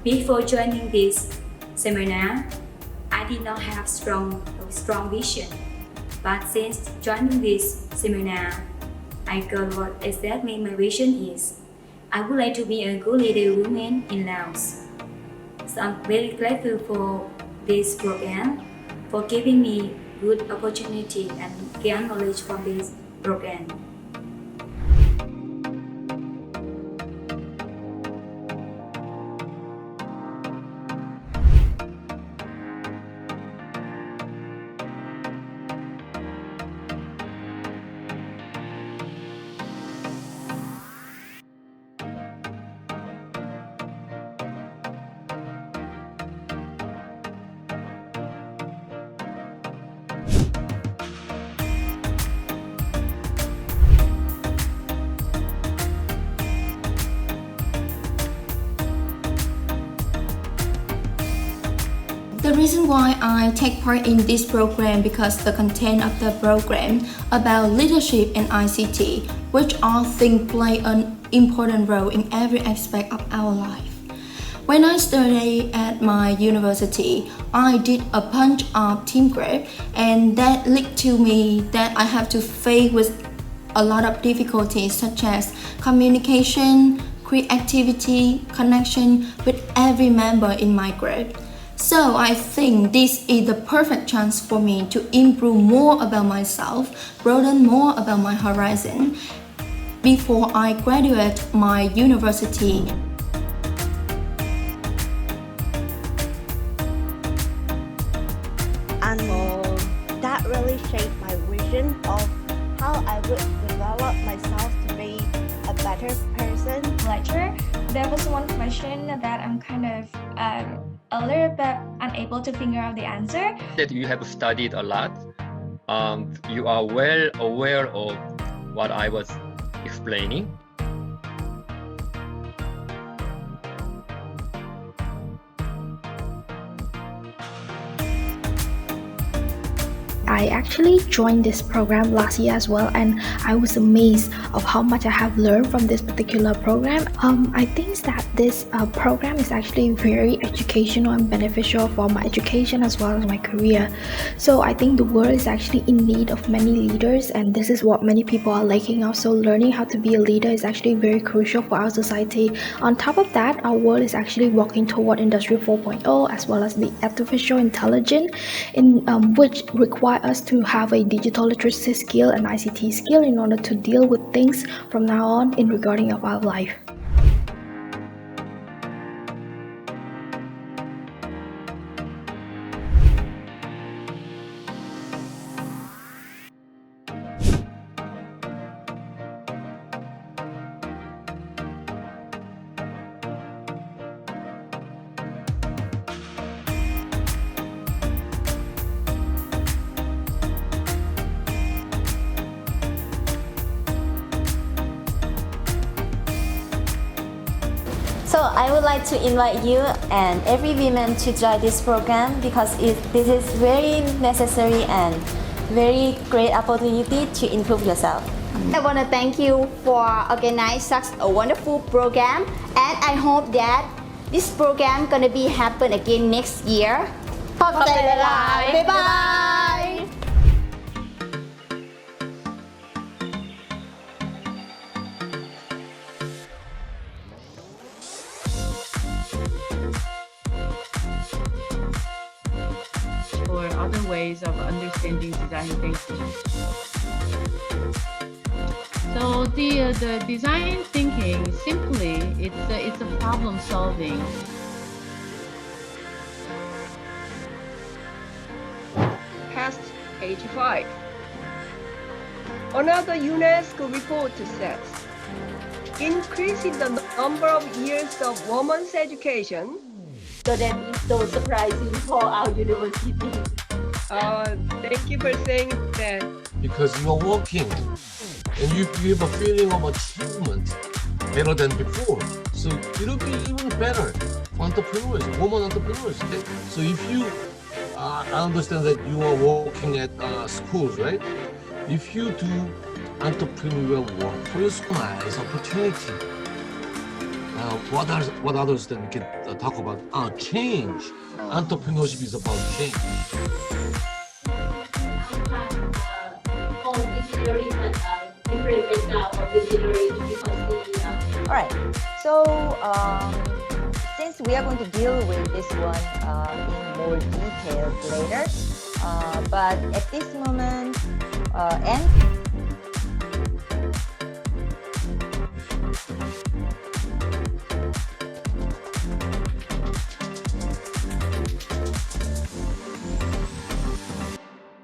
Before joining this seminar, I did not have strong vision. But since joining this seminar, I got what exactly my vision is. I would like to be a good leader woman in Laos. So I'm very grateful for this program, for giving me good opportunity and gain knowledge from this program. The reason why I take part in this program because the content of the program about leadership and ICT, which I think play an important role in every aspect of our life. When I studied at my university, I did a bunch of teamwork, and that led to me that I have to face with a lot of difficulties such as communication, creativity, connection with every member in my group. So I think this is the perfect chance for me to improve more about myself, broaden more about my horizon before I graduate my university. And that really shaped my vision of how I would develop myself to be a better person. Lecture, there was one question that I'm kind of a little bit unable to figure out the answer. That you have studied a lot. You are well aware of what I was explaining. I actually joined this program last year as well, and I was amazed of how much I have learned from this particular program. I think that this program is actually very educational and beneficial for my education as well as my career. So I think the world is actually in need of many leaders, and this is what many people are lacking of. So learning how to be a leader is actually very crucial for our society. On top of that, our world is actually walking toward Industry 4.0 as well as the artificial intelligence, in which require us to have a digital literacy skill and ICT skill in order to deal with things from now on in regarding of our life. So I would like to invite you and every woman to join this program because this is very necessary and very great opportunity to improve yourself. I want to thank you for organizing such a wonderful program, and I hope that this program gonna be happen again next year. ขอบใจหลายๆ บ๊ายบาย or other ways of understanding design thinking. So the design thinking simply it's a problem solving. Past page 5. Another UNESCO report says, increasing the number of years of women's education. So that is so surprising for our university. Thank you for saying that. Because you're working and you have a feeling of achievement better than before. So it'll be even better for entrepreneurs, women entrepreneurs. Okay? So if you, I understand that you are working at schools, right? If you do entrepreneurial work for your school, it's opportunity. what others then we can talk about? Change. Entrepreneurship is about change. All right. So since we are going to deal with this one in more detail later, but at this moment, and